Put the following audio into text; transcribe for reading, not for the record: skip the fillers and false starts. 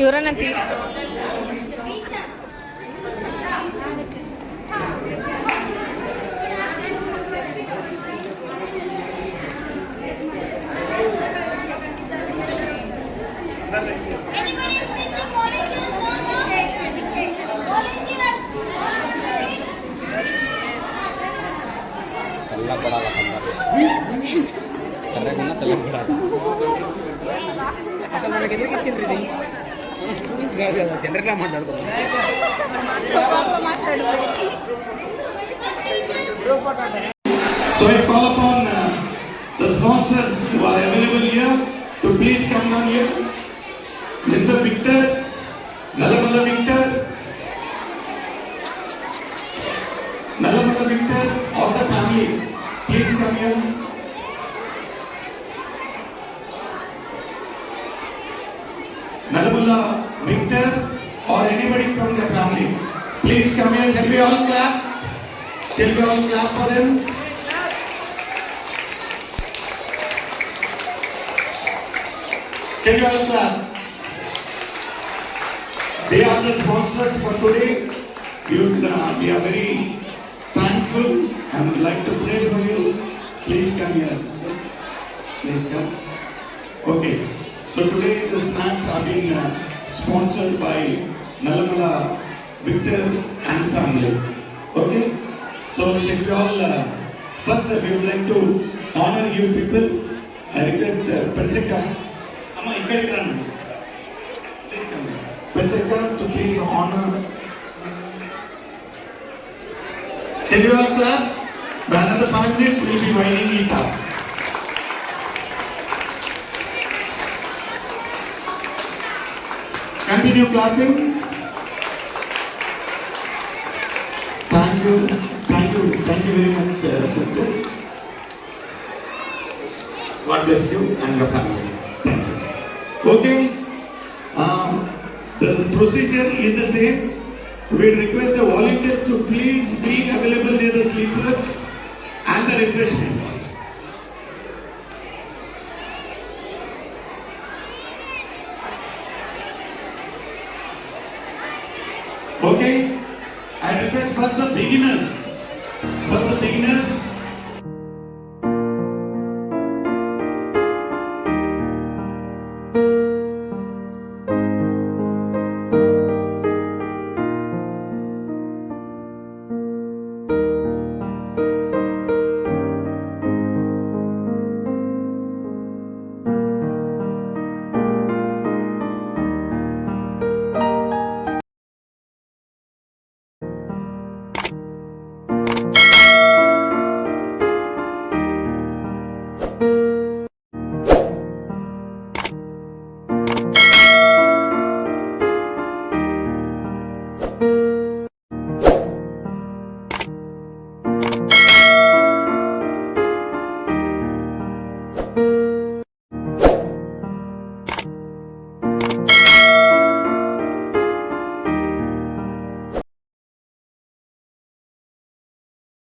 ಇವರನ್ನ అసలు మనకి ఎందుకు ఇచ్చిండ్రు ఇది స్టూడెంట్స్ కాదు కదా జనరల్గా మాట్లాడుకోవాలి. So I call upon the sponsors who are available here to please come down here. Mr. Victor, Nalamala Victor, all the family, please come here. Nalamala Victor or anybody from the family, please come here. Shall we all clap? Shall we all clap for them? Shall we all clap? They are the sponsors for today. We are very thankful and would like to pray for you. Please come here. Please come. Okay. So today's snacks are being sponsored by Nalamala Victor and family. Okay. So shall we all first we would like to honor you people. I request Perseka. Amma ikkadiki ranni. Please come. Perseka to please honor. Shall we all clap? By another 5 minutes we will be winding it up. Continue clapping. Thank you very much, sister. God bless you and your family. Thank you. Okay. The procedure is the same. We request the volunteers to please be available near the sleepers and the refreshment. Okay. I request first the beginners.